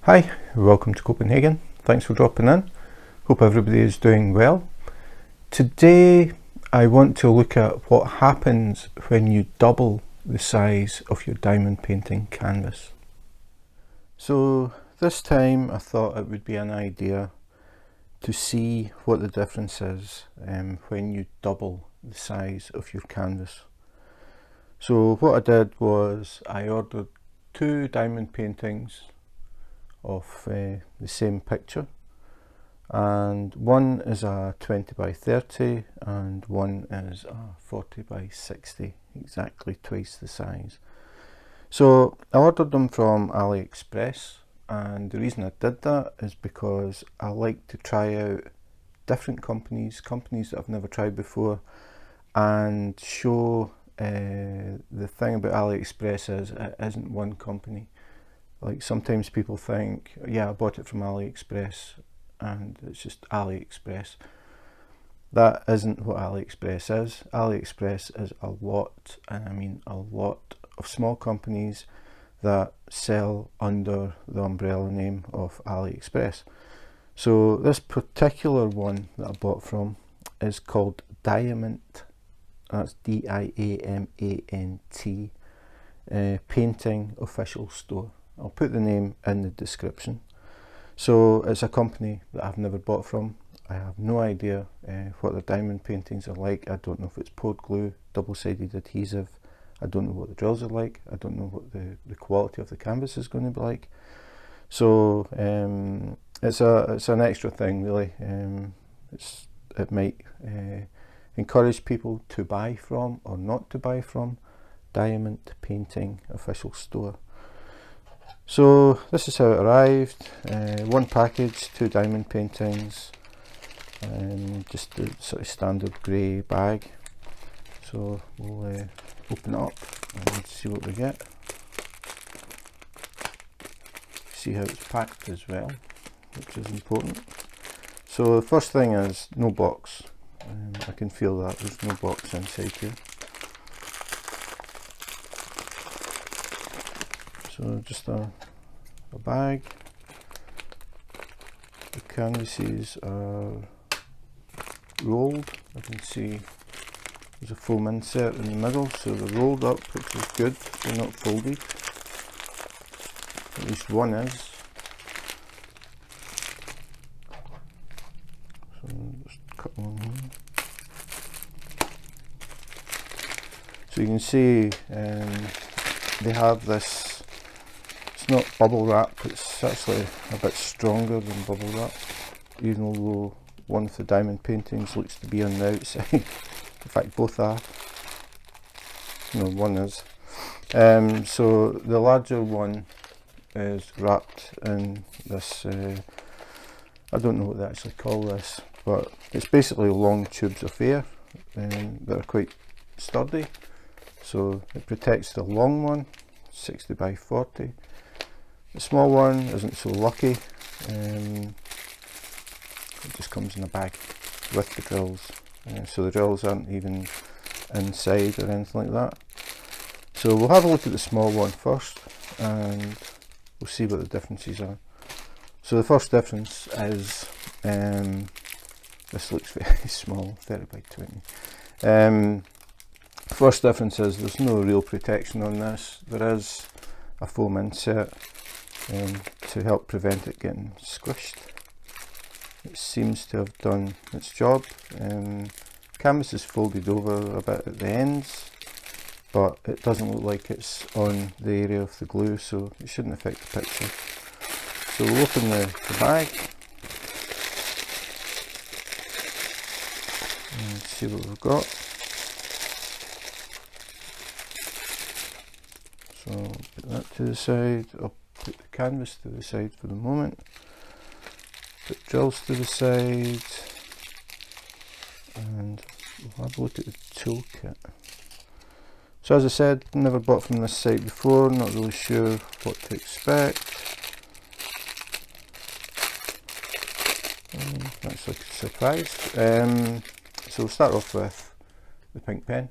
Hi, welcome to Copenhagen. Thanks for dropping in. Hope everybody is doing well. Today I want to look at what happens when you double the size of your diamond painting canvas. So this time I thought it would be an idea to see what the difference is when you double the size of your canvas. So what I did was I ordered 2 diamond paintings of the same picture, and one is a 20 by 30 and one is a 40 by 60, exactly twice the size. So I ordered them from AliExpress, and the reason I did that is because I like to try out different companies that I've never tried before, and show the thing about AliExpress is it isn't one company. Like sometimes people think, yeah, I bought it from AliExpress and it's just AliExpress. That isn't what AliExpress is. AliExpress is a lot, and I mean a lot, of small companies that sell under the umbrella name of AliExpress. So this particular one that I bought from is called Diamant, that's D-I-A-M-A-N-T, Painting Official Store. I'll put the name in the description. So it's a company that I've never bought from. I have no idea what their diamond paintings are like. I don't know if it's poured glue, double-sided adhesive. I don't know what the drills are like. I don't know what the quality of the canvas is going to be like. So it's an extra thing really. It might encourage people to buy from or not to buy from Diamant Painting Official Store. So this is how it arrived. One package, 2 diamond paintings, and just the sort of standard grey bag. So we'll open it up and see what we get. See how it's packed as well, which is important. So the first thing is no box. I can feel that there's no box inside here. So just a bag. The canvases are rolled. I can see there's a foam insert in the middle, so they're rolled up, which is good. They're not folded. At least one is. So just cut one here. So you can see they have this. It's not bubble wrap, it's actually a bit stronger than bubble wrap, even though one of the diamond paintings looks to be on the outside. In fact, both are. No, one is. So the larger one is wrapped in this, I don't know what they actually call this, but it's basically long tubes of air that are quite sturdy. So it protects the long one, 60 by 40. The small one isn't so lucky. It just comes in a bag with the drills. So the drills aren't even inside or anything like that. So we'll have a look at the small one first and we'll see what the differences are. So the first difference is, this looks very small, 30 by 20. First difference is there's no real protection on this. There is a foam insert to help prevent it getting squished. It seems to have done its job. Canvas is folded over a bit at the ends, but it doesn't look like it's on the area of the glue, so it shouldn't affect the picture. So we'll open the bag and see what we've got. So put that to the side. I'll put the canvas to the side for the moment. Put drills to the side, and we'll have a look at the toolkit. So as I said, never bought from this site before, not really sure what to expect. That's like a surprise. So we'll start off with the pink pen.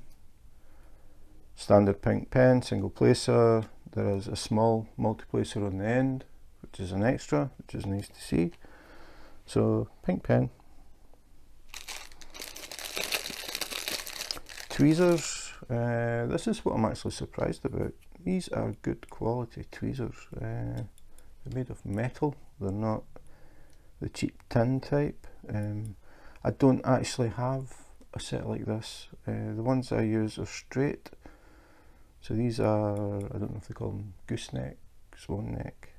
Standard pink pen, single placer. There is a small multi-placer on the end, which is an extra, which is nice to see. So pink pen, tweezers. This is what I'm actually surprised about. These are good quality tweezers. They're made of metal, they're not the cheap tin type. I don't actually have a set like this. The ones I use are straight. So these are, I don't know if they call them gooseneck, swan neck.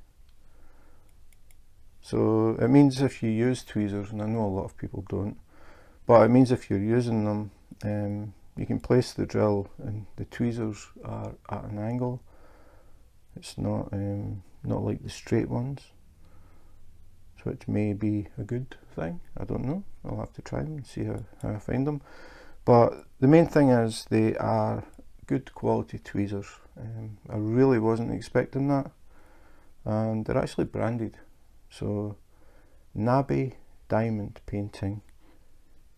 So it means if you use tweezers, and I know a lot of people don't, but it means if you're using them, you can place the drill and the tweezers are at an angle. It's not like the straight ones, which may be a good thing. I don't know. I'll have to try them and see how I find them. But the main thing is they are good quality tweezers. I really wasn't expecting that, and they're actually branded. So Nabi Diamant Painting,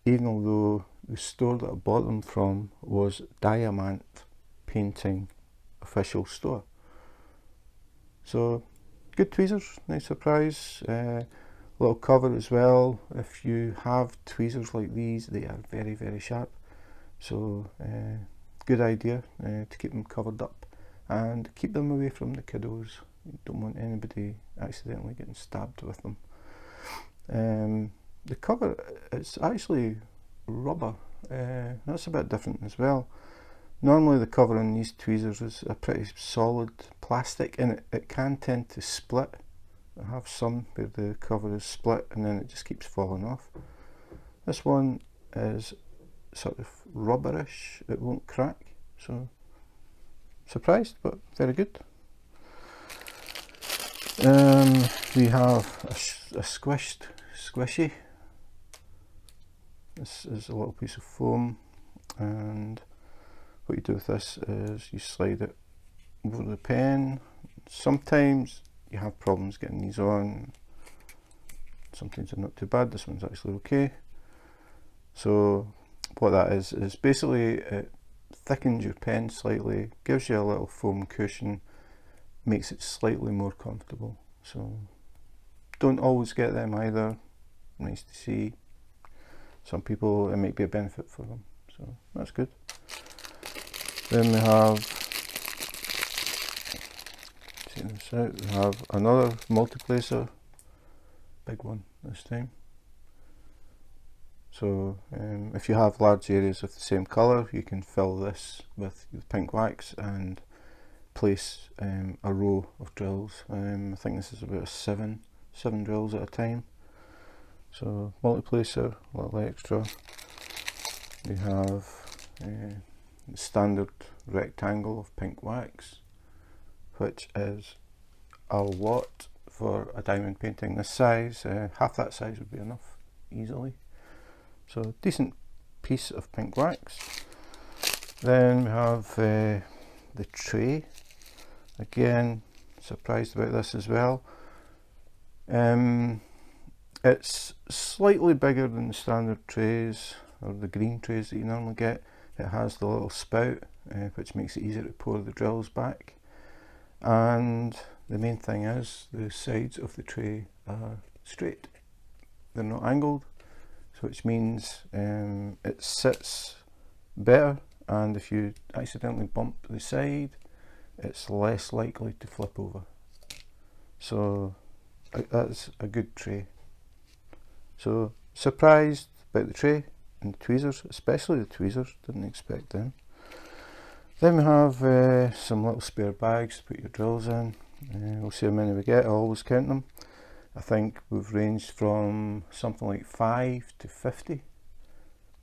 even though the store that I bought them from was Diamant Painting Official Store. So good tweezers, nice surprise. Little cover as well. If you have tweezers like these, they are very, very sharp. So good idea to keep them covered up and keep them away from the kiddos. You don't want anybody accidentally getting stabbed with them. The cover, it's actually rubber. That's a bit different as well. Normally the cover on these tweezers is a pretty solid plastic, and it can tend to split. I have some where the cover is split and then it just keeps falling off. This one is sort of rubberish, it won't crack, so surprised but very good. We have a squishy. This is a little piece of foam, and what you do with this is you slide it over the pen. Sometimes you have problems getting these on, sometimes they're not too bad. This one's actually okay. So what that is basically it thickens your pen slightly, gives you a little foam cushion, makes it slightly more comfortable. So don't always get them either. Nice to see. Some people, it might be a benefit for them, so that's good. Then we have, check this out, we have another multi-placer, big one this time. So if you have large areas of the same colour, you can fill this with pink wax and place a row of drills. I think this is about seven drills at a time. So multi-placer, a little extra. We have the standard rectangle of pink wax, which is a lot for a diamond painting this size. Half that size would be enough easily. So decent piece of pink wax. Then we have the tray. Again, surprised about this as well. It's slightly bigger than the standard trays or the green trays that you normally get. It has the little spout, which makes it easier to pour the drills back. And the main thing is the sides of the tray are straight. They're not angled, which means it sits better, and if you accidentally bump the side, it's less likely to flip over. So that's a good tray. So surprised about the tray and the tweezers, especially the tweezers, didn't expect them. Then we have some little spare bags to put your drills in. We'll see how many we get. I always count them. I think we've ranged from something like 5 to 50.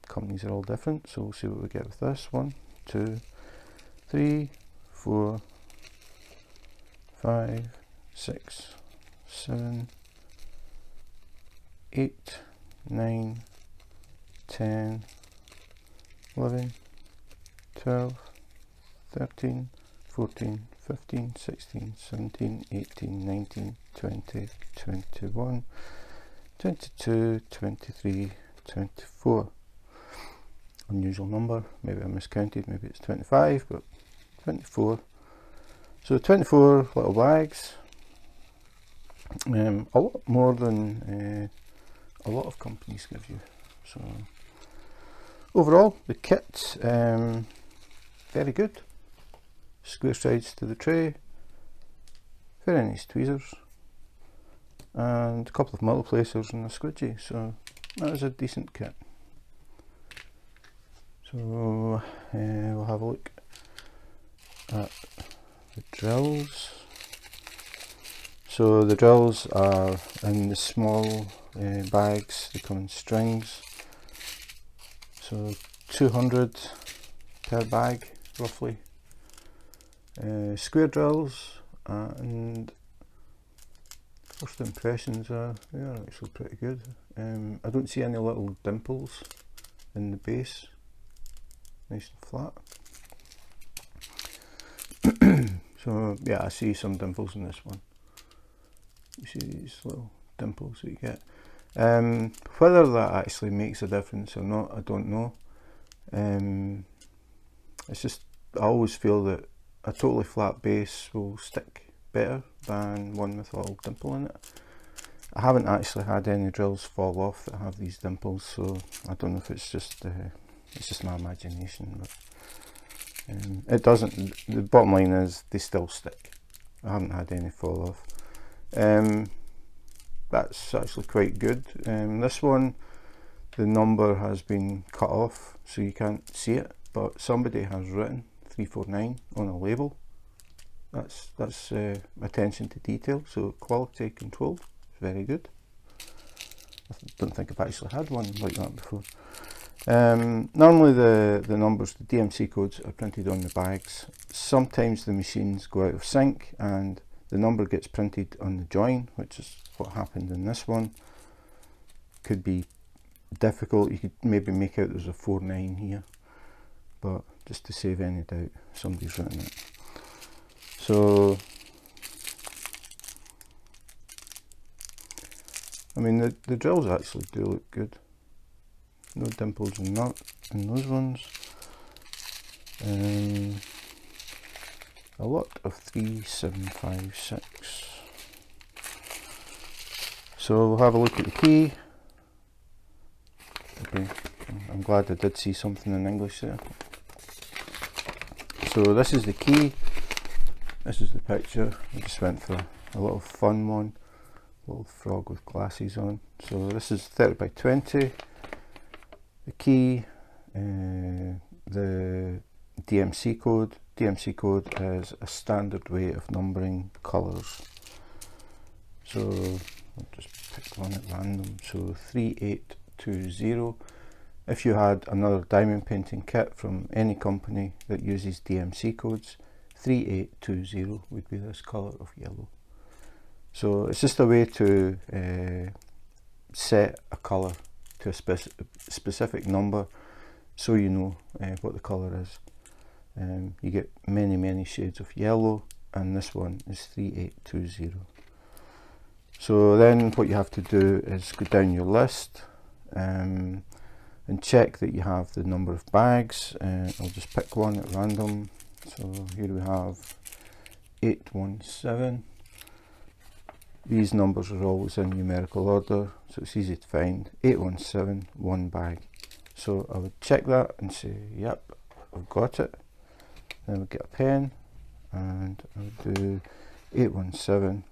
Companies are all different, so we'll see what we get with this. 1, 2, 3, 4, 5, 6, 7, 8, 9, 10, 11, 12, 13, 14, 15, 16, 17, 18, 19, 20, 21, 22, 23, 24. Unusual number, maybe I miscounted, maybe it's 25, but 24. So 24 little bags. A lot more than a lot of companies give you. So overall, the kit, very good. Square sides to the tray, very nice tweezers, and a couple of multiplacers and a squidgy, so that is a decent kit. So we'll have a look at the drills. So the drills are in the small bags, they come in strings, so 200 per bag roughly. Square drills, and first impressions are, yeah, actually pretty good. I don't see any little dimples in the base, nice and flat. So yeah, I see some dimples in this one. You see these little dimples that you get. Whether that actually makes a difference or not, I don't know. It's just, I always feel that a totally flat base will stick better than one with a little dimple in it. I haven't actually had any drills fall off that have these dimples, so I don't know if it's just my imagination, but it doesn't. The bottom line is they still stick. I haven't had any fall off. That's actually quite good. This one, the number has been cut off, so you can't see it, but somebody has written 349 on a label. That's attention to detail, so quality control, very good. I don't think I've actually had one like that before. Normally the numbers, the DMC codes, are printed on the bags. Sometimes the machines go out of sync and the number gets printed on the join, which is what happened in this one. Could be difficult. You could maybe make out there's a 49 here, but just to save any doubt, somebody's written it. So I mean, the drills actually do look good. No dimples in those ones. A lot of 3756. So we'll have a look at the key. Okay, I'm glad I did see something in English there. So this is the key. This is the picture. I just went for a little fun one. Little frog with glasses on. So this is 30 by 20. The key, the DMC code. DMC code is a standard way of numbering colours. So I'll just pick one at random. So 3820. If you had another diamond painting kit from any company that uses DMC codes, 3820 would be this colour of yellow. So it's just a way to set a colour to a specific number, so you know what the colour is. You get many shades of yellow, and this one is 3820. So then what you have to do is go down your list and check that you have the number of bags. I'll just pick one at random. So here we have 817. These numbers are always in numerical order, so it's easy to find. 817, one bag. So I would check that and say, yep, I've got it. Then we'd get a pen and I would do 817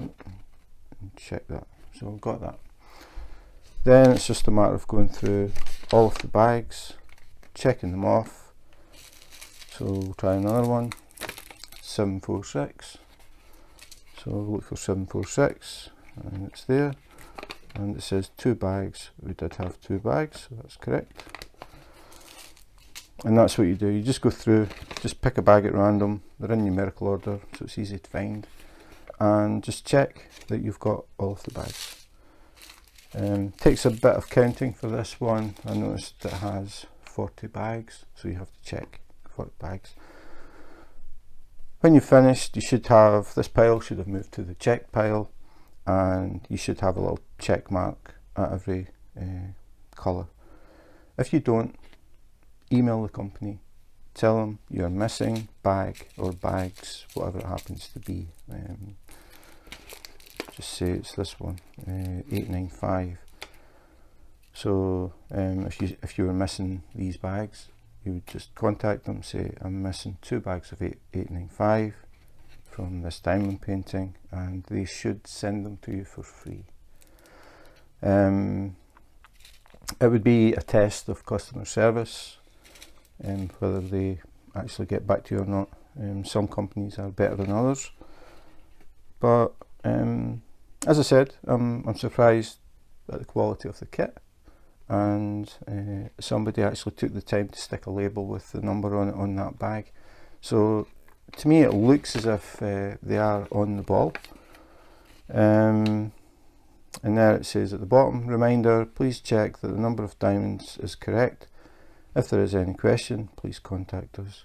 and check that. So I've got that. Then it's just a matter of going through all of the bags, checking them off. So we'll try another one, 746. So we'll look for 746 and it's there, and it says 2 bags. We did have 2 bags, so that's correct. And that's what you do. You just go through, just pick a bag at random. They're in numerical order, so it's easy to find, and just check that you've got all of the bags. Takes a bit of counting for this one. I noticed it has 40 bags, so you have to check 40 bags. When you've finished, you should have, this pile should have moved to the check pile, and you should have a little check mark at every colour. If you don't, email the company, tell them you're missing bag or bags, whatever it happens to be. just say it's this one, 895. So if you were missing these bags, you would just contact them, say I'm missing 2 bags of 895 from this diamond painting, and they should send them to you for free. It would be a test of customer service and whether they actually get back to you or not. Some companies are better than others, but as I said, I'm surprised at the quality of the kit, and somebody actually took the time to stick a label with the number on it on that bag. So to me it looks as if they are on the ball. And there it says at the bottom, reminder, please check that the number of diamonds is correct. If there is any question, please contact us.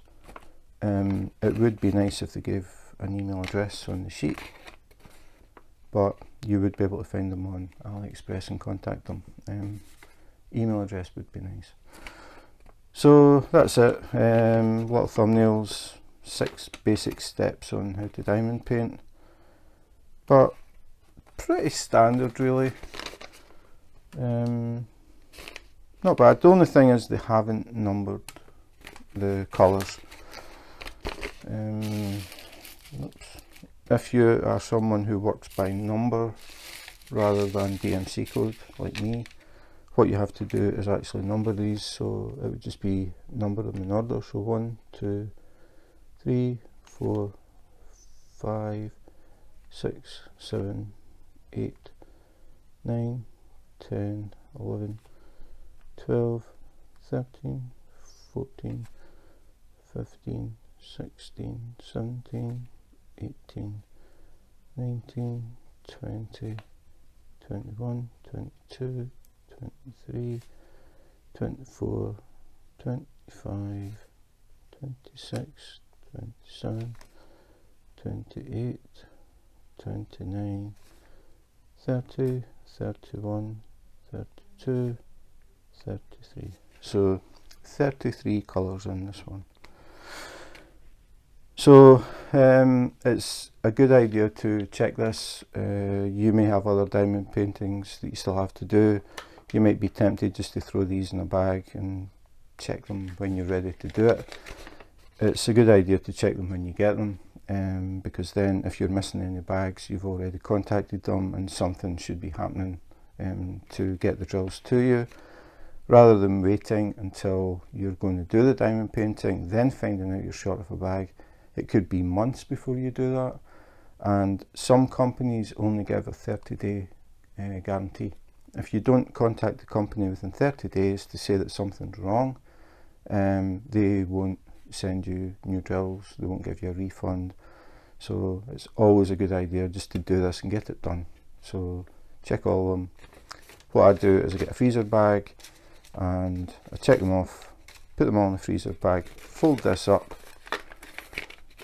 It would be nice if they gave an email address on the sheet, but you would be able to find them on AliExpress and contact them. Email address would be nice. So that's it. Little thumbnails, 6 basic steps on how to diamond paint, but pretty standard really. Not bad. The only thing is they haven't numbered the colours. If you are someone who works by number rather than DMC code like me, what you have to do is actually number these, so it would just be number them in order. So 1, 2, 3, 4, 5, 6, 7, 8, 9, 10, 11, 12, 13, 14, 15, 16, 17, 18, 19, 20, 21, 22, 23, 24, 25, 26, 27, 28, 29, 30, 31, 32, 33. So 33 colours in this one. So it's a good idea to check this. You may have other diamond paintings that you still have to do. You might be tempted just to throw these in a bag and check them when you're ready to do it. It's a good idea to check them when you get them, because then if you're missing any bags, you've already contacted them and something should be happening to get the drills to you, rather than waiting until you're going to do the diamond painting, then finding out you're short of a bag. It could be months before you do that, and some companies only give a 30-day guarantee. If you don't contact the company within 30 days to say that something's wrong, they won't send you new drills, they won't give you a refund. So it's always a good idea just to do this and get it done. So check all of them. What I do is I get a freezer bag and I check them off, put them all in the freezer bag, fold this up,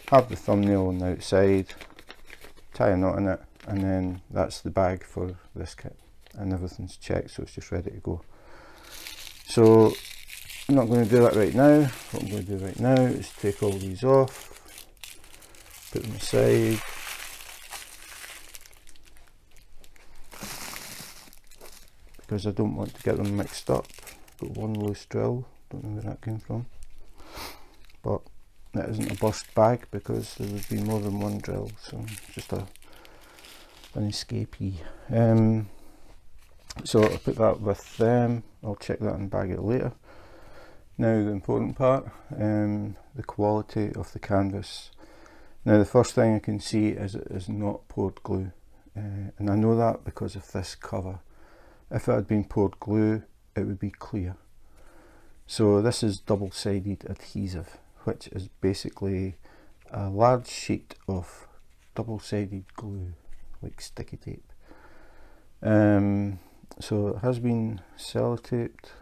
have the thumbnail on the outside, tie a knot in it, and then that's the bag for this kit, and everything's checked, so it's just ready to go. So I'm not going to do that right now. What I'm going to do right now is take all these off, put them aside, because I don't want to get them mixed up. Got one loose drill, don't know where that came from, but that isn't a burst bag because there would be more than one drill, so just an escapee. So I'll put that with them. I'll check that and bag it later. Now the important part, the quality of the canvas. Now the first thing I can see is it is not poured glue, and I know that because of this cover. If it had been poured glue, it would be clear. So this is double-sided adhesive, which is basically a large sheet of double-sided glue, like sticky tape. So it has been sellotaped.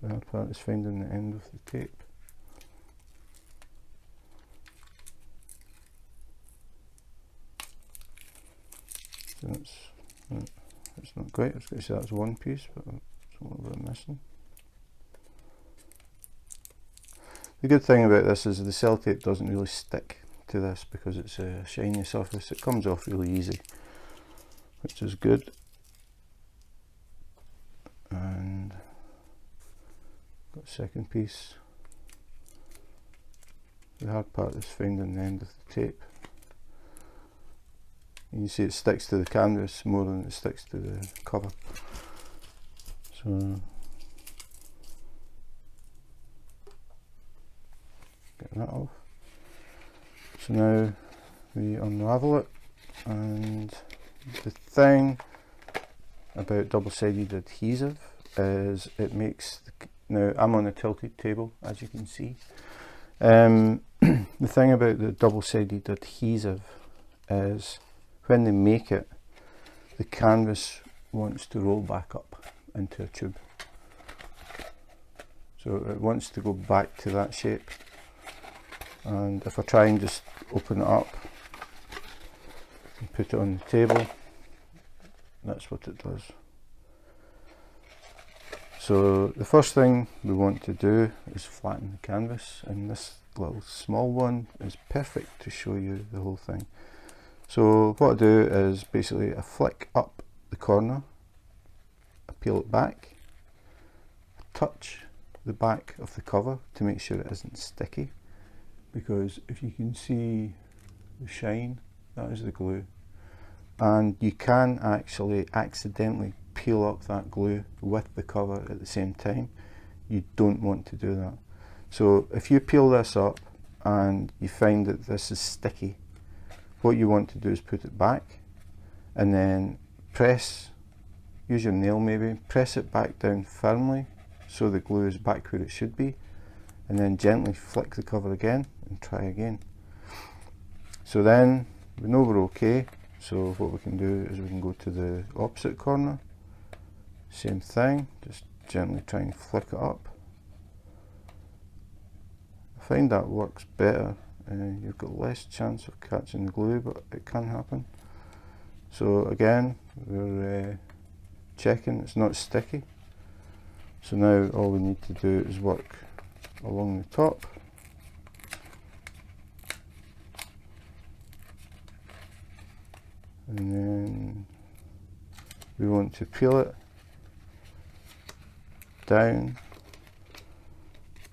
The hard part is finding the end of the tape. So it's not quite, I was going to say that's one piece, but it's a little bit missing. The good thing about this is the sellotape doesn't really stick to this because it's a shiny surface. It comes off really easy, which is good. And got a second piece. The hard part is finding the end of the tape. You can see it sticks to the canvas more than it sticks to the cover. So get that off. So now we unravel it, and the thing about double-sided adhesive is it makes now I'm on a tilted table, as you can see. The thing about the double-sided adhesive is when they make it, the canvas wants to roll back up into a tube. So it wants to go back to that shape. And if I try and just open it up and put it on the table, that's what it does. So the first thing we want to do is flatten the canvas, and this little small one is perfect to show you the whole thing. So what I do is basically I flick up the corner, I peel it back, I touch the back of the cover to make sure it isn't sticky, because if you can see the shine, that is the glue, and you can actually accidentally peel up that glue with the cover at the same time. You don't want to do that. So if you peel this up and you find that this is sticky, what you want to do is put it back and then use your nail maybe, press it back down firmly so the glue is back where it should be, and then gently flick the cover again and try again. So then we know we're okay. So what we can do is we can go to the opposite corner, same thing, just gently try and flick it up. I find that works better. You've got less chance of catching the glue, but it can happen. So again, we're checking it's not sticky. So now all we need to do is work along the top. And then we want to peel it down.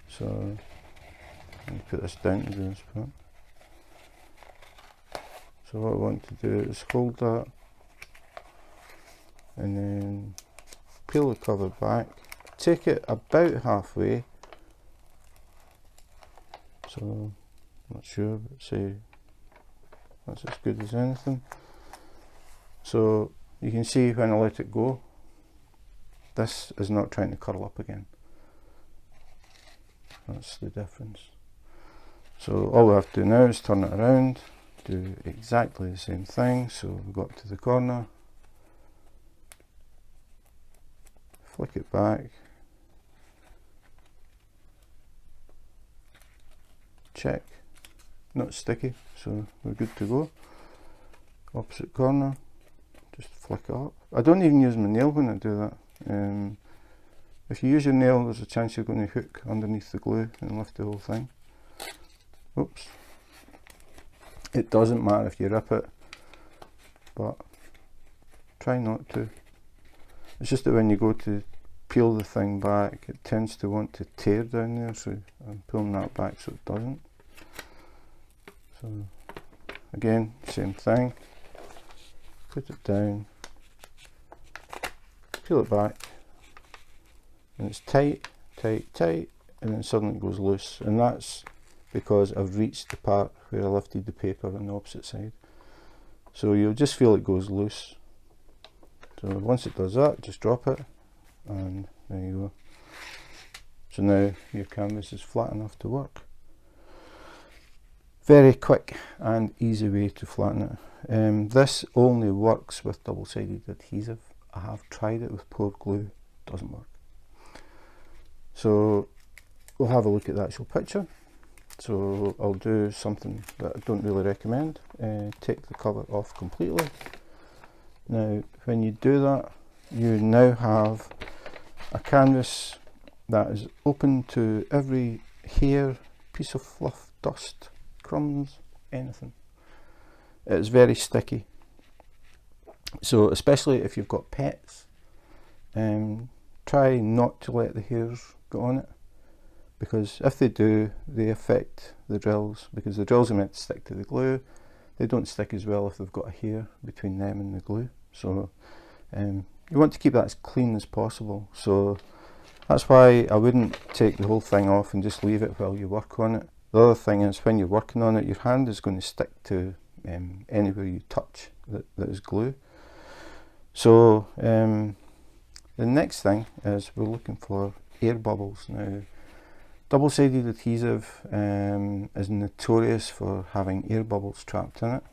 So let me put this down to do this part. So what I want to do is hold that and then peel the cover back, take it about halfway. So I'm not sure, but say that's as good as anything. So you can see when I let it go, this is not trying to curl up again. That's the difference. So all we have to do now is turn it around, do exactly the same thing. So we go up to the corner, flick it back, check, not sticky, so we're good to go. Opposite corner, just flick it up. I don't even use my nail when I do that. If you use your nail, there's a chance you're going to hook underneath the glue and lift the whole thing. Oops. It doesn't matter if you rip it, but try not to. It's just that when you go to peel the thing back, it tends to want to tear down there, so I'm pulling that back so it doesn't. So again, same thing. Put it down, peel it back, and it's tight, tight, tight, and then suddenly it goes loose, and that's because I've reached the part where I lifted the paper on the opposite side. So you'll just feel it goes loose. So once it does that, just drop it, and there you go. So now your canvas is flat enough to work. Very quick and easy way to flatten it. This only works with double-sided adhesive. I have tried it with poured glue, doesn't work. So we'll have a look at the actual picture. So I'll do something that I don't really recommend. Take the cover off completely. Now when you do that, you now have a canvas that is open to every hair, piece of fluff, dust, crumbs, anything. It's very sticky. So especially if you've got pets, try not to let the hairs get on it, because if they do, they affect the drills, because the drills are meant to stick to the glue. They don't stick as well if they've got a hair between them and the glue. So you want to keep that as clean as possible. So that's why I wouldn't take the whole thing off and just leave it while you work on it. The other thing is, when you're working on it, your hand is going to stick to anywhere you touch that is glue. So the next thing is we're looking for air bubbles. Now, double-sided adhesive is notorious for having air bubbles trapped in it,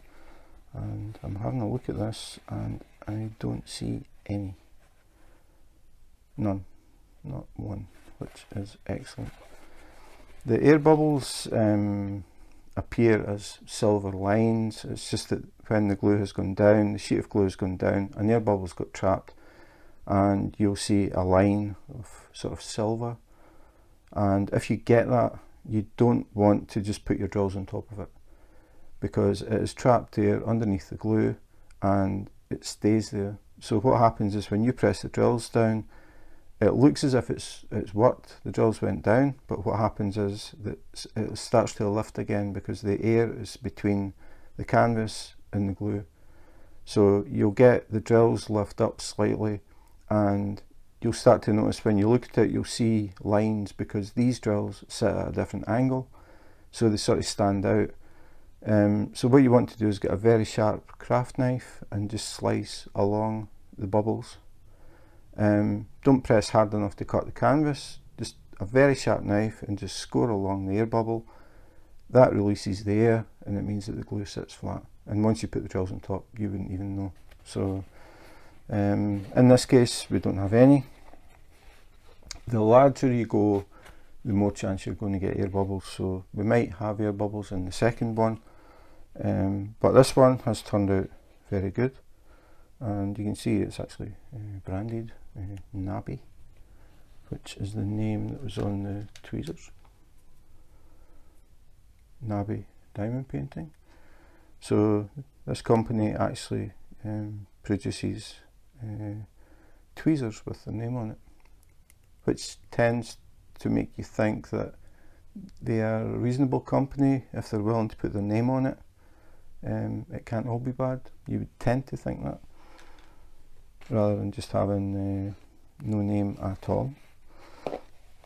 and I'm having a look at this and I don't see any. None. Not one, which is excellent. The air bubbles appear as silver lines. It's just that when the glue has gone down, the sheet of glue has gone down, an air bubble's got trapped, and you'll see a line of sort of silver. And if you get that, you don't want to just put your drills on top of it, because it is trapped there underneath the glue and it stays there. So what happens is, when you press the drills down, it looks as if it's worked, the drills went down, but what happens is that it starts to lift again, because the air is between the canvas and the glue. So you'll get the drills lift up slightly, and you'll start to notice when you look at it, you'll see lines, because these drills sit at a different angle, so they sort of stand out. So what you want to do is get a very sharp craft knife and just slice along the bubbles. Don't press hard enough to cut the canvas, just a very sharp knife and just score along the air bubble. That releases the air, and it means that the glue sits flat, and once you put the drills on top, you wouldn't even know. So in this case, we don't have any. The larger you go, the more chance you're going to get air bubbles, so we might have air bubbles in the second one, but this one has turned out very good, and you can see it's actually branded Nabby, which is the name that was on the tweezers. Nabby Diamond Painting. So this company actually produces tweezers with the name on it, which tends to make you think that they are a reasonable company if they're willing to put their name on it. It can't all be bad. You would tend to think that, rather than just having no name at all.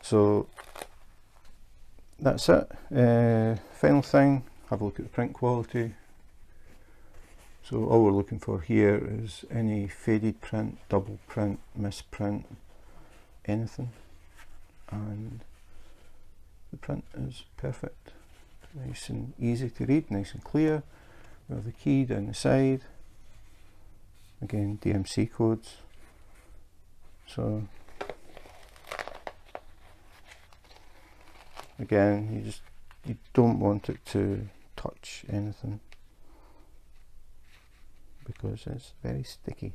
So that's it. Final thing, have a look at the print quality. So all we're looking for here is any faded print, double print, misprint, anything, and the print is perfect. Nice and easy to read, nice and clear. We have the key down the side, again DMC codes. So again, you don't want it to touch anything, because it's very sticky.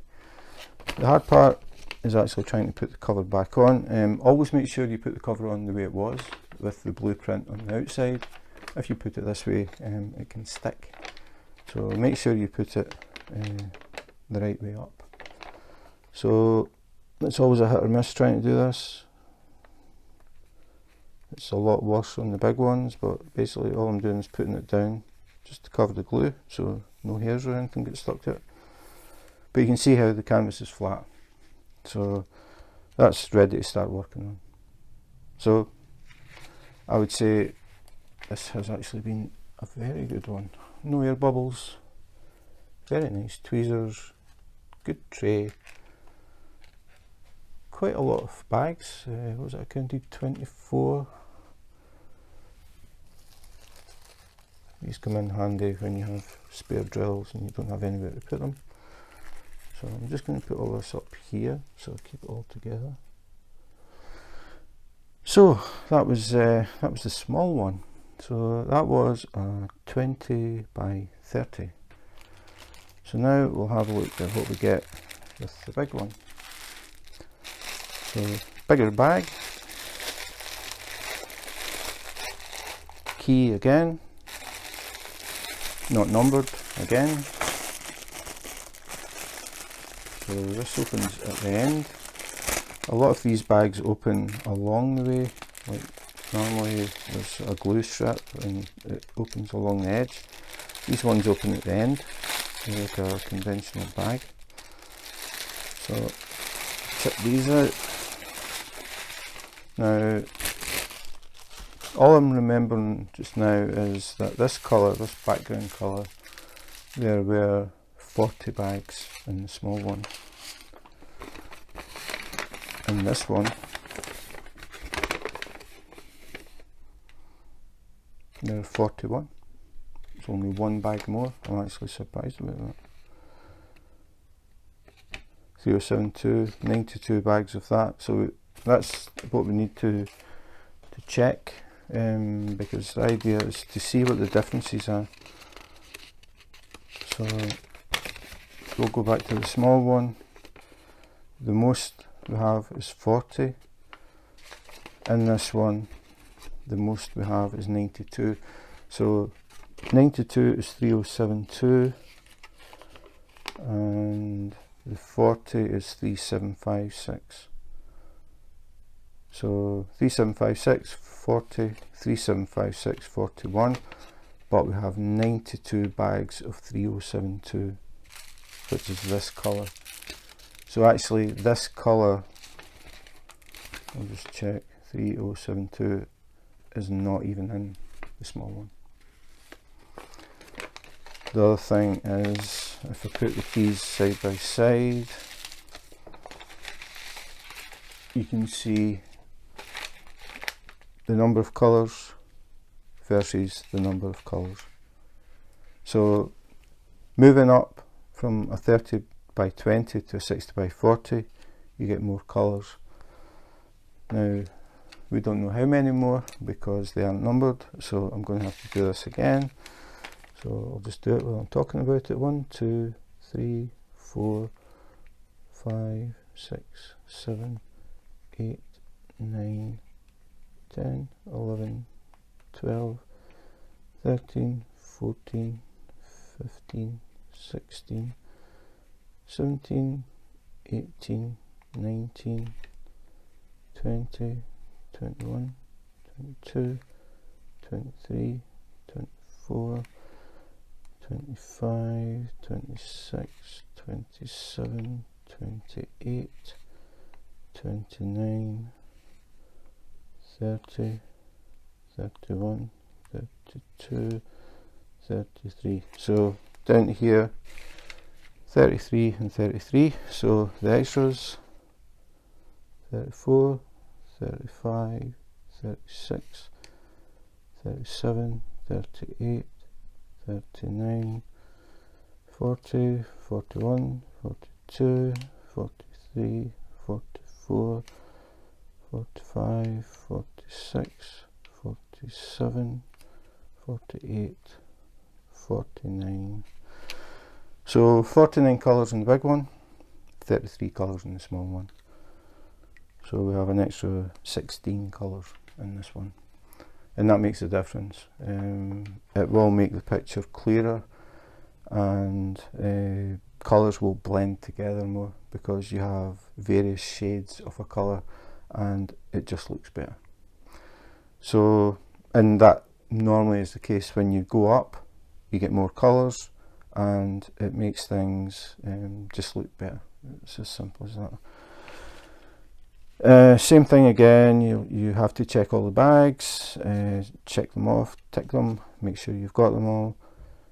The hard part is actually trying to put the cover back on. Always make sure you put the cover on the way it was, with the blueprint on the outside. If you put it this way, it can stick. So make sure you put it the right way up. So it's always a hit or miss trying to do this. It's a lot worse on the big ones, but basically all I'm doing is putting it down just to cover the glue, so no hairs or anything get stuck to it. But you can see how the canvas is flat, so that's ready to start working on. So I would say this has actually been a very good one. No air bubbles, very nice tweezers, good tray, quite a lot of bags. What was it, I counted 24. These come in handy when you have spare drills and you don't have anywhere to put them. So I'm just going to put all this up here, so I'll keep it all together. So that was the small one. So that was a 20 by 30. So now we'll have a look at what we get with the big one. So bigger bag, key again, not numbered again. So this opens at the end. A lot of these bags open along the way, like normally there's a glue strip and it opens along the edge. These ones open at the end, like a conventional bag. So tip these out. Now, all I'm remembering just now is that this colour, this background colour, there were 40 bags in the small one. And this one, there are 41. It's only one bag more. I'm actually surprised about that. 3072, 92 bags of that. So that's what we need to check, because the idea is to see what the differences are. So we'll go back to the small one. The most we have is 40. In this one, the most we have is 92. So 92 is 3072, and the 40 is 3756. So 3756, 40, 3756, 41, but we have 92 bags of 3072, which is this colour. So actually this colour, I'll just check, 3072 is not even in the small one. The other thing is, if I put the keys side by side, you can see the number of colours versus the number of colours. So moving up from a 30 by 20 to a 60 by 40, you get more colours. Now we don't know how many more because they aren't numbered, so I'm going to have to do this again. So I'll just do it while I'm talking about it. 1, 2, 3, 4, 5, 6, 7, 8, 9, 10, 11, 12, 13, 14, 15, 16, 17, 18, 19, 20, 21, 22, 23, 24, 25, 26, 27, 28, 29, 30, 31, 32, 33. So down to here, 33 and 33. So the extras, 34, 35, 36, 37, 38, 39, 40, 41, 42, 43, 44, 45, 46, 47, 48, 49. So 49 colours in the big one, 33 colours in the small one. So we have an extra 16 colours in this one, and that makes a difference. It will make the picture clearer, and colours will blend together more because you have various shades of a colour and it just looks better. So, and that normally is the case when you go up, you get more colours and it makes things just look better. It's as simple as that. Same thing again, you have to check all the bags, check them off, tick them, make sure you've got them all.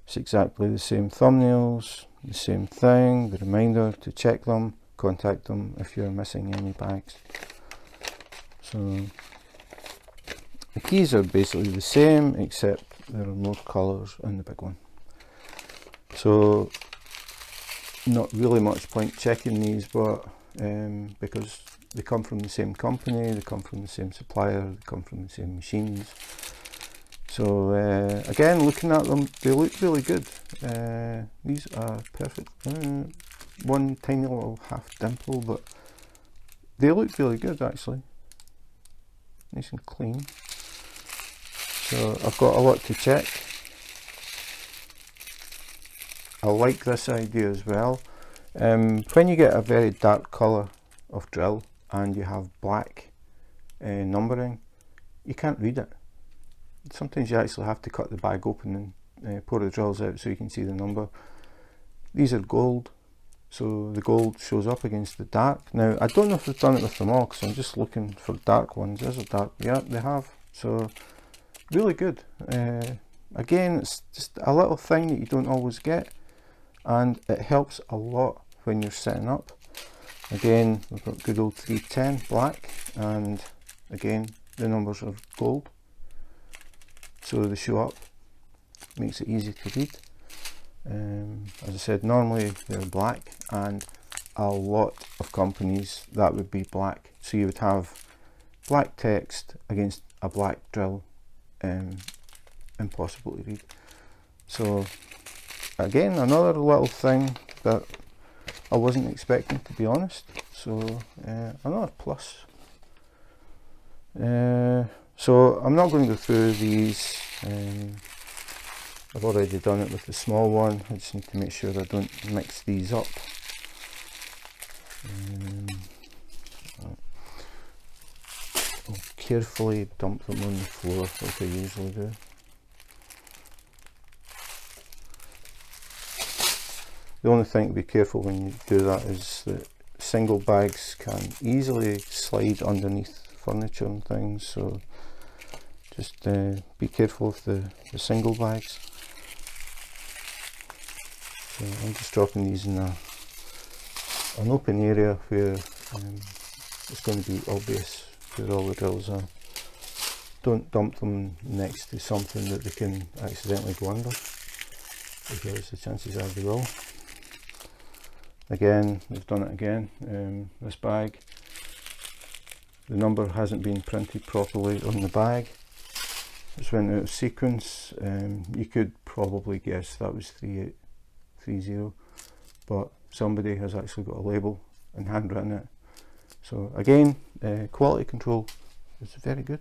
It's exactly the same thumbnails, the same thing, the reminder to check them, contact them if you're missing any bags. So the keys are basically the same, except there are more colours in the big one. So not really much point checking these, but because they come from the same company, they come from the same supplier, they come from the same machines. So again, looking at them, they look really good. These are perfect. One tiny little half dimple, but they look really good actually. Nice and clean. So I've got a lot to check. I like this idea as well. When you get a very dark colour of drill and you have black numbering, you can't read it. Sometimes you actually have to cut the bag open and pour the drills out so you can see the number. These are gold, so the gold shows up against the dark. Now I don't know if they've done it with them all, because I'm just looking for dark ones. There's a dark, yeah, they have. So really good. Again, it's just a little thing that you don't always get, and it helps a lot when you're setting up. Again, we've got good old 310 black, and again the numbers are gold, so they show up, makes it easy to read. As I said, normally they're black, and a lot of companies that would be black, so you would have black text against a black drill. Impossible to read. So again, another little thing that I wasn't expecting, to be honest. So another plus. So I'm not going to go through these. I've already done it with the small one. I just need to make sure I don't mix these up. I'll carefully dump them on the floor like I usually do. The only thing to be careful when you do that is that single bags can easily slide underneath furniture and things, so just be careful of the single bags. So I'm just dropping these in an open area where it's going to be obvious where all the drills are. Don't dump them next to something that they can accidentally go under, because the chances are they will. Again, we've done it again. This bag, the number hasn't been printed properly on the bag. It's went out of sequence. You could probably guess that was 3830, but somebody has actually got a label and handwritten it. So again, quality control is very good.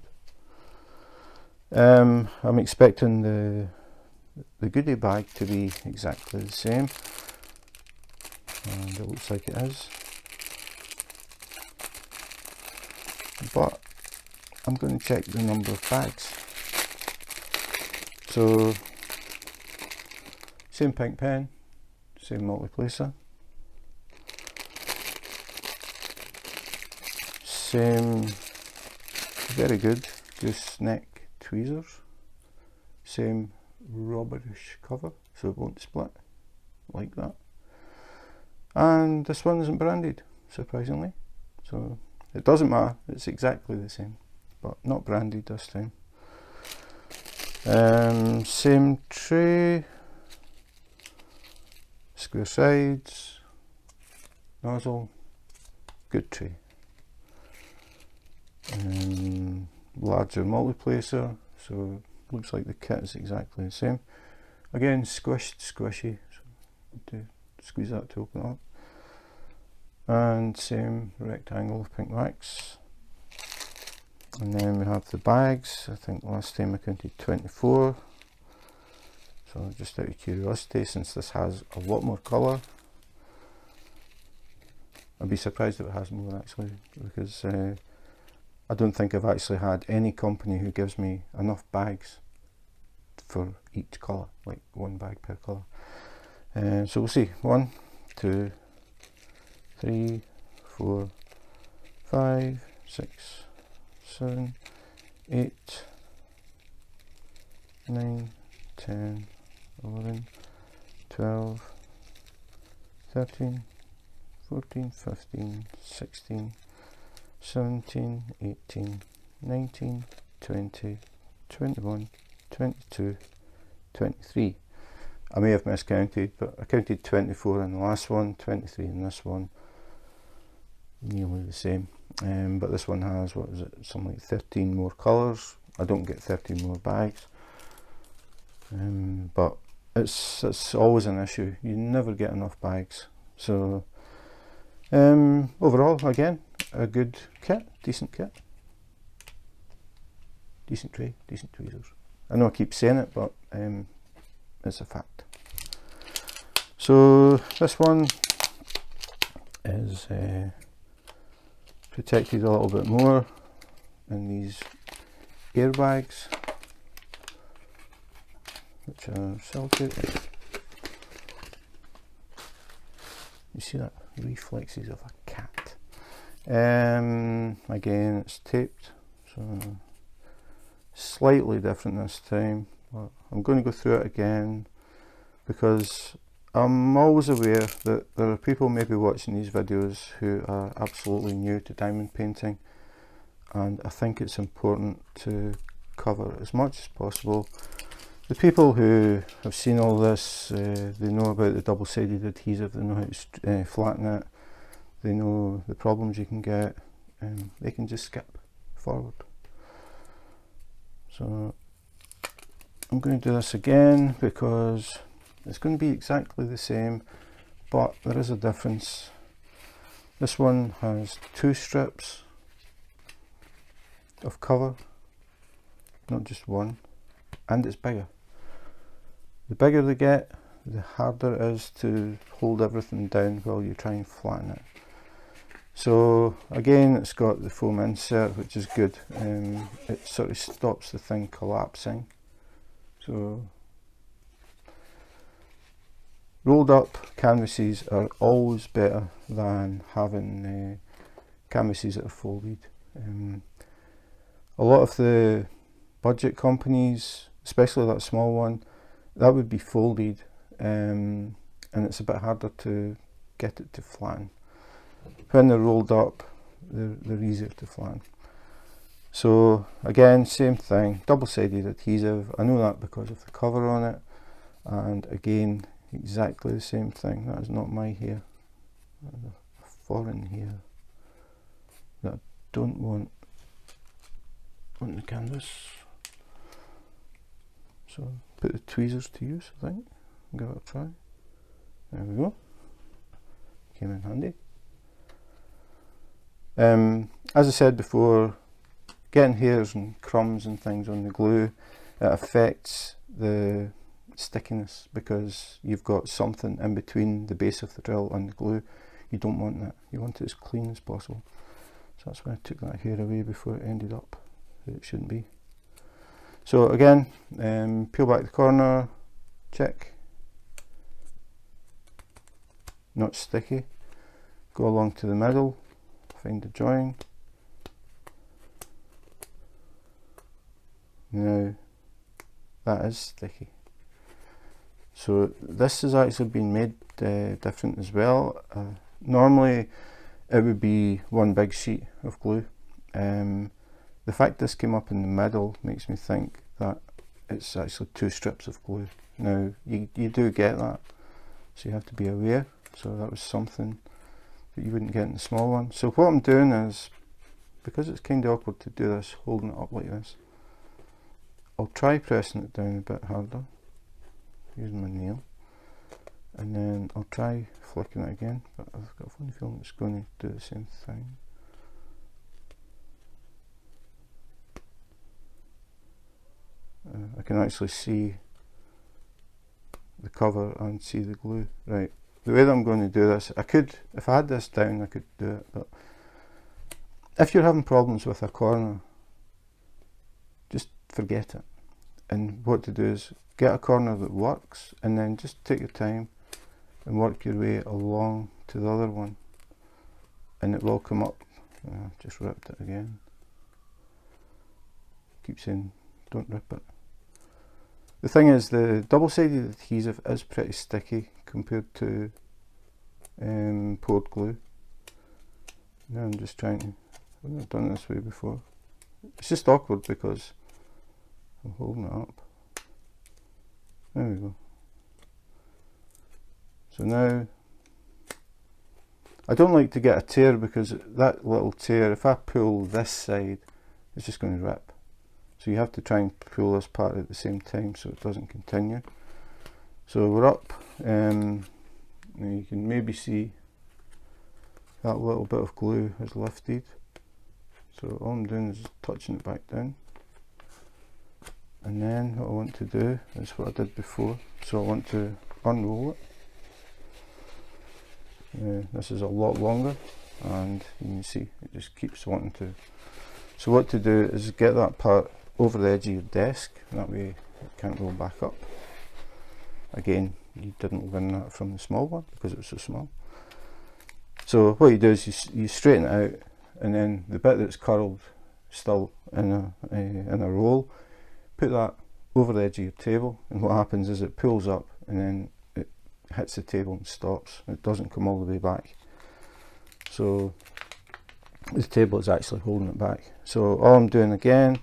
I'm expecting the goodie bag to be exactly the same, and it looks like it is, but I'm going to check the number of bags. So same pink pen, same multiplacer, same very good gooseneck tweezers, same rubberish cover so it won't split like that. And this one isn't branded, surprisingly, so it doesn't matter, it's exactly the same, but not branded this time. Same tray, square sides, nozzle, good tray. Larger multiplacer, so looks like the kit is exactly the same. Again, squishy, so to squeeze that to open it up. And same rectangle of pink wax. And then we have the bags. I think last time I counted 24. So just out of curiosity, since this has a lot more colour, I'd be surprised if it has more actually, because I don't think I've actually had any company who gives me enough bags for each colour, like one bag per colour. So we'll see. 1, 2, 3, 4, 5, 6, 7, 8, 9, 10, 11, 12, 13, 14, 15, 16, 17, 18, 19, 20, 21, 22, 23. I may have miscounted, but I counted 24 in the last one, 23 in this one, nearly the same. But this one has, what is it, something like 13 more colours. I don't get 13 more bags, but it's always an issue. You never get enough bags. So overall, again, a good kit, decent tray, decent tweezers. I know I keep saying it, but it's a fact. So this one is protected a little bit more in these airbags, which are silted. You see that? Reflexes of a cat. Again, it's taped, so slightly different this time, but I'm going to go through it again because I'm always aware that there are people maybe watching these videos who are absolutely new to diamond painting, and I think it's important to cover as much as possible. The people who have seen all this, they know about the double-sided adhesive, they know how to flatten it, they know the problems you can get, and they can just skip forward. So I'm going to do this again because it's going to be exactly the same, but there is a difference. This one has 2 strips of cover, not just one, and it's bigger. The bigger they get, the harder it is to hold everything down while you try and flatten it. So again, it's got the foam insert, which is good. It sort of stops the thing collapsing. So rolled up canvases are always better than having canvases that are folded. A lot of the budget companies, especially that small one, that would be folded, and it's a bit harder to get it to flatten. When they're rolled up, they're easier to flatten. So again, same thing, double-sided adhesive. I know that because of the cover on it, and again, exactly the same thing. That is not my hair, that is a foreign hair that I don't want on the canvas. So put the tweezers to use, I think, and give it a try. There we go, came in handy. As I said before, getting hairs and crumbs and things on the glue, it affects the stickiness because you've got something in between the base of the drill and the glue. You don't want that, you want it as clean as possible. So that's why I took that hair away before it ended up where it shouldn't be. So again, peel back the corner, check, not sticky, go along to the middle, find the join. Now that is sticky. So this has actually been made different as well. Normally it would be one big sheet of glue. The fact this came up in the middle makes me think that it's actually 2 strips of glue. Now you do get that, so you have to be aware. So that was something that you wouldn't get in the small one. So what I'm doing is, because it's kind of awkward to do this holding it up like this, I'll try pressing it down a bit harder using my nail, and then I'll try flicking it again, but I've got a funny feeling it's going to do the same thing. I can actually see the cover and see the glue. Right, the way that I'm going to do this, I could, if I had this down, I could do it, but if you're having problems with a corner, just forget it. And what to do is get a corner that works, and then just take your time and work your way along to the other one, and it will come up. Just ripped it again. Keep saying don't rip it. The thing is, the double-sided adhesive is pretty sticky compared to poured glue. Now I'm just trying to, I've never done it this way before. It's just awkward because I'm holding it up. There we go. So now, I don't like to get a tear because that little tear, if I pull this side, it's just going to rip. So you have to try and pull this part at the same time so it doesn't continue. So we're up, and you can maybe see that little bit of glue has lifted. So all I'm doing is touching it back down. And then what I want to do is what I did before. So I want to unroll it. This is a lot longer, and you can see it just keeps wanting to. So what to do is get that part over the edge of your desk, and that way it can't go back up. Again, you didn't learn that from the small one because it was so small. So what you do is you straighten it out, and then the bit that's curled still in a roll, put that over the edge of your table, and what happens is it pulls up and then it hits the table and stops. It doesn't come all the way back. So the table is actually holding it back. So all I'm doing again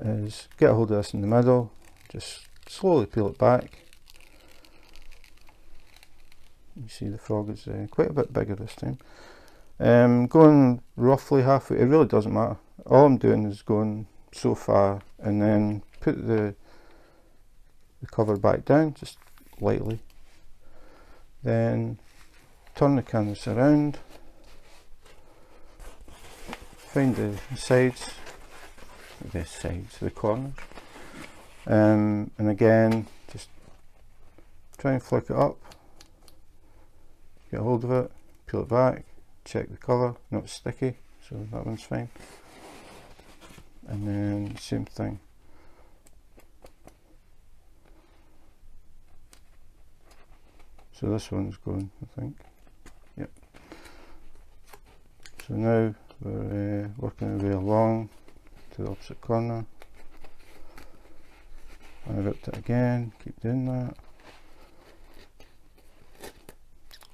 is get a hold of this in the middle, just slowly peel it back. You see the frog is quite a bit bigger this time. Going roughly halfway, it really doesn't matter. All I'm doing is going so far, and then put the cover back down just lightly. Then turn the canvas around, find the sides, the corners, and again just try and flick it up, get a hold of it, peel it back, check the colour, not sticky, so that one's fine. And then same thing. So this one's going, I think. Yep. So now we're working our way along to the opposite corner. I ripped it again, keep doing that.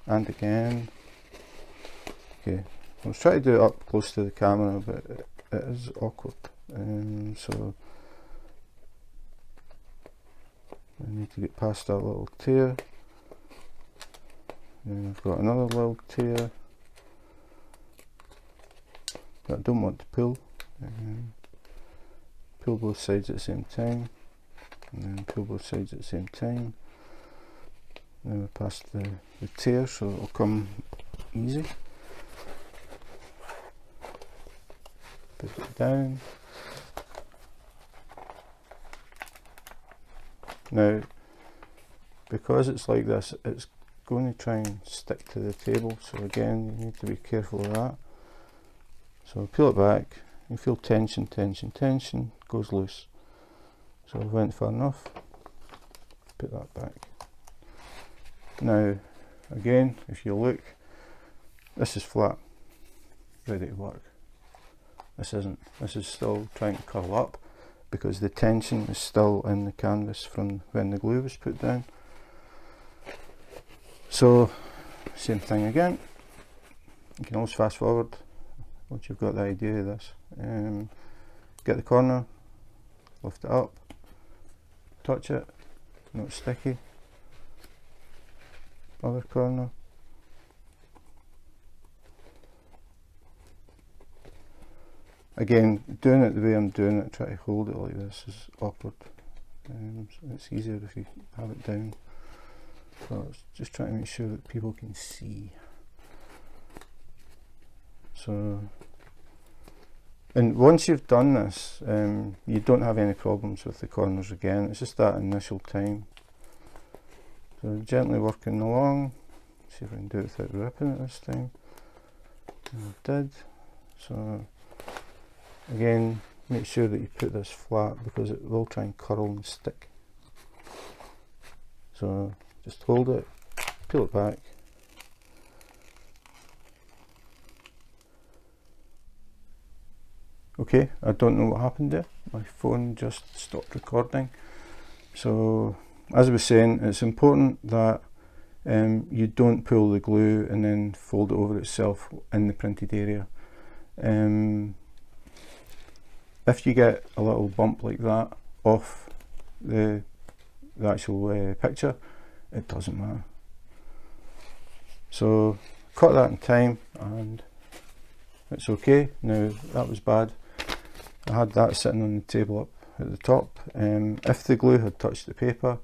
And again. Okay, I was trying to do it up close to the camera, but it is awkward. So I need to get past that little tear. Then I've got another little tear that I don't want to pull. Pull both sides at the same time, and then pull both sides at the same time. Now we're past the tear, so it'll come easy. Put it down. Now, because it's like this, it's going to try and stick to the table, so again you need to be careful of that. So peel it back, you feel tension, goes loose. So I went far enough, put that back. Now again, if you look, this is flat, ready to work. This isn't, this is still trying to curl up because the tension is still in the canvas from when the glue was put down. So same thing again, you can always fast forward once you've got the idea of this. Get the corner, lift it up, touch it, not sticky, other corner, again doing it the way I'm doing it, try to hold it like this is awkward. It's easier if you have it down. So it's just trying to make sure that people can see. So, and once you've done this, you don't have any problems with the corners again. It's just that initial time. So gently working along. See if I can do it without ripping it this time. And I did. So again, make sure that you put this flat because it will try and curl and stick. So just hold it, peel it back. Okay, I don't know what happened there. My phone just stopped recording. So as I was saying, it's important that you don't pull the glue and then fold it over itself in the printed area. If you get a little bump like that off the actual picture, it doesn't matter. So cut that in time and it's okay. Now that was bad. I had that sitting on the table up at the top. If the glue had touched the paper,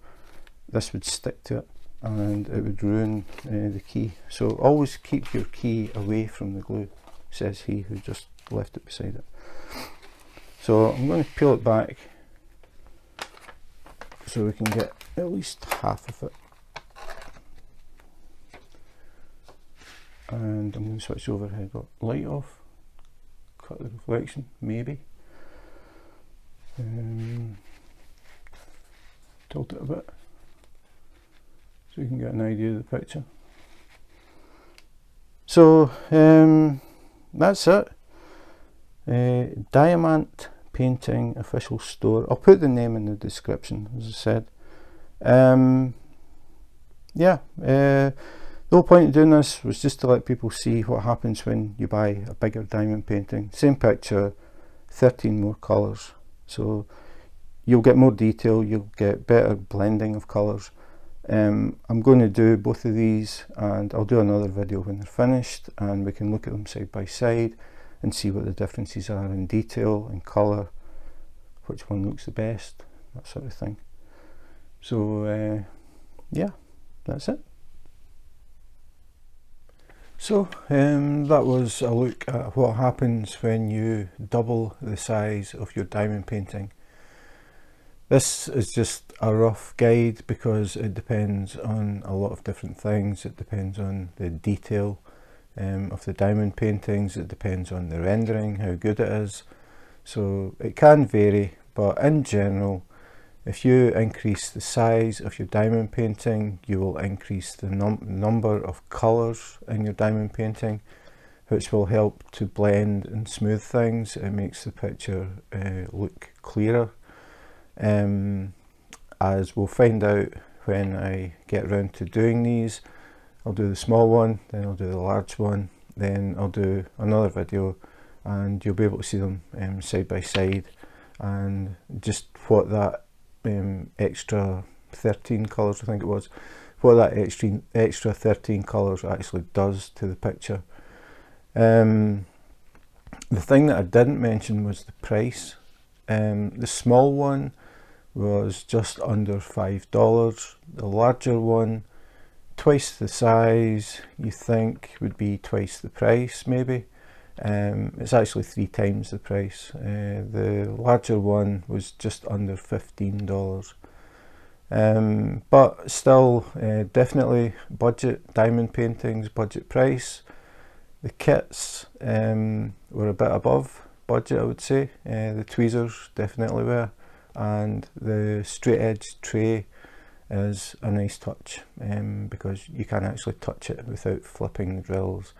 this would stick to it and it would ruin the key. So always keep your key away from the glue, says he who just left it beside it. So I'm going to peel it back so we can get at least half of it. and I'm going to switch over here. Got light off, cut the reflection, maybe. Tilt it a bit so you can get an idea of the picture. So that's it. Diamant Painting Official Store. I'll put the name in the description, as I said. Yeah, the whole point of doing this was just to let people see what happens when you buy a bigger diamond painting. Same picture, 13 more colours. So you'll get more detail, you'll get better blending of colours. I'm going to do both of these, and I'll do another video when they're finished, and we can look at them side by side and see what the differences are in detail and colour, which one looks the best, that sort of thing. So yeah, that's it. So that was a look at what happens when you double the size of your diamond painting. This is just a rough guide because it depends on a lot of different things. It depends on the detail of the diamond paintings, it depends on the rendering, how good it is. So it can vary, but in general, if you increase the size of your diamond painting, you will increase the number of colours in your diamond painting, which will help to blend and smooth things. It makes the picture look clearer. As we'll find out when I get around to doing these. I'll do the small one, then I'll do the large one, then I'll do another video, and you'll be able to see them side by side, and just what that extra 13 colours, I think it was, what that extra 13 colours actually does to the picture. The thing that I didn't mention was the price. The small one was just under $5. The larger one, twice the size, you think would be twice the price maybe. It's actually 3 times the price. The larger one was just under $15. But still, definitely budget diamond paintings, budget price. The kits were a bit above budget, I would say. The tweezers definitely were, and the straight edge tray is a nice touch because you can actually touch it without flipping the drills.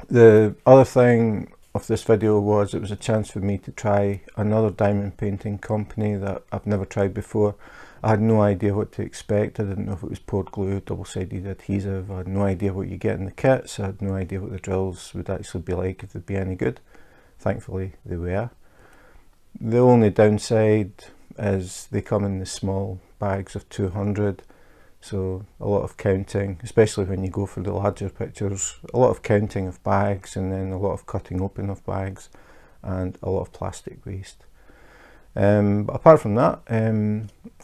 The other thing of this video was it was a chance for me to try another diamond painting company that I've never tried before. I had no idea what to expect. I didn't know if it was poured glue, double-sided adhesive. I had no idea what you get in the kits. I had no idea what the drills would actually be like, if they'd be any good. Thankfully they were. The only downside is they come in the small bags of 200, so a lot of counting, especially when you go for the larger pictures, a lot of counting of bags, and then a lot of cutting open of bags, and a lot of plastic waste. But apart from that,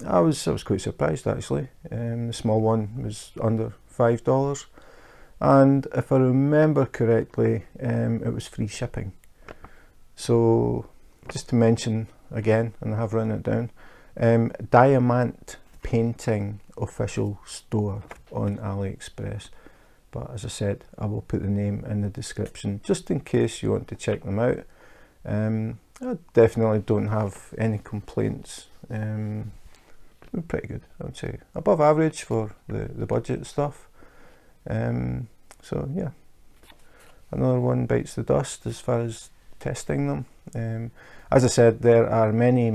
I was quite surprised actually. The small one was under $5, and if I remember correctly, it was free shipping. So just to mention again, and I have written it down, Diamant Painting Official Store on AliExpress. But as I said, I will put the name in the description just in case you want to check them out. I definitely don't have any complaints. They're pretty good, I would say. Above average for the budget stuff. So yeah, another one bites the dust as far as testing them. As I said, there are many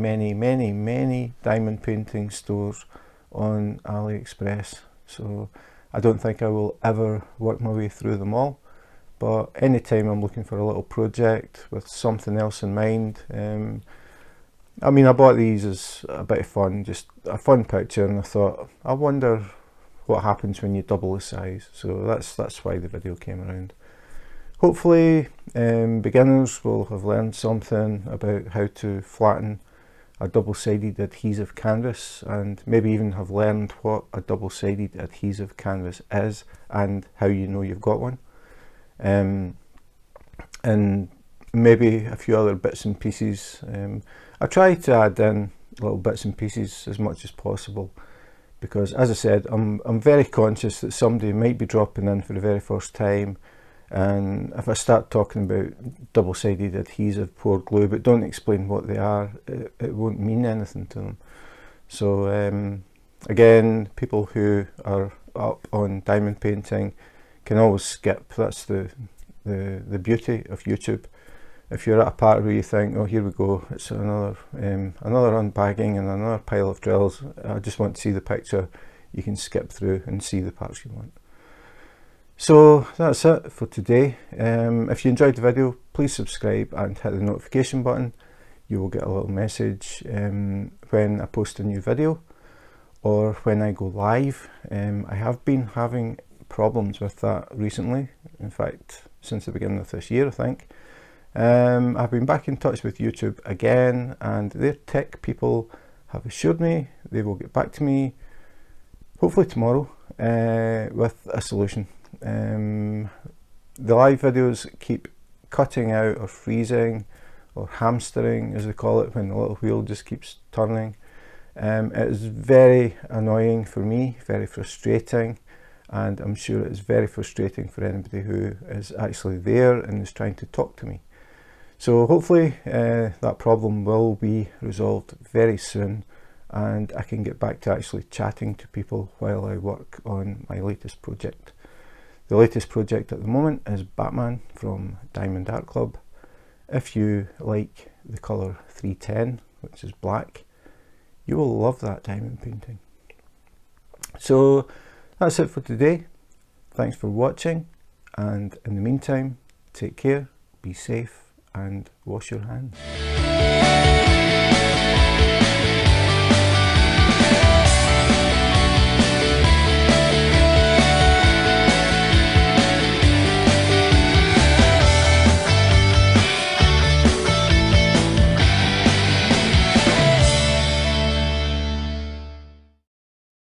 diamond painting stores on AliExpress, so I don't think I will ever work my way through them all, but anytime I'm looking for a little project with something else in mind, I mean, I bought these as a bit of fun, just a fun picture, and I thought, I wonder what happens when you double the size. So that's why the video came around. Hopefully beginners will have learned something about how to flatten a double-sided adhesive canvas, and maybe even have learned what a double-sided adhesive canvas is and how you know you've got one. And maybe a few other bits and pieces. I try to add in little bits and pieces as much as possible, because, as I said, I'm very conscious that somebody might be dropping in for the very first time, and if I start talking about double-sided adhesive poured glue but don't explain what they are, it won't mean anything to them. So again, people who are up on diamond painting can always skip. That's the beauty of YouTube. If you're at a part where you think, oh, here we go, it's another unbagging and another pile of drills, I just want to see the picture, you can skip through and see the parts you want. So that's it for today. If you enjoyed the video, please subscribe and hit the notification button. You will get a little message when I post a new video or when I go live. I have been having problems with that recently, in fact since the beginning of this year, I think. I've been back in touch with YouTube again, and their tech people have assured me they will get back to me hopefully tomorrow with a solution. The live videos keep cutting out or freezing or hamstering, as they call it, when the little wheel just keeps turning. It is very annoying for me, very frustrating, and I'm sure it is very frustrating for anybody who is actually there and is trying to talk to me. So hopefully that problem will be resolved very soon, and I can get back to actually chatting to people while I work on my latest project. The latest project at the moment is Batman from Diamond Art Club. If you like the colour 310, which is black, you will love that diamond painting. So that's it for today. Thanks for watching, and in the meantime, take care, be safe, and wash your hands.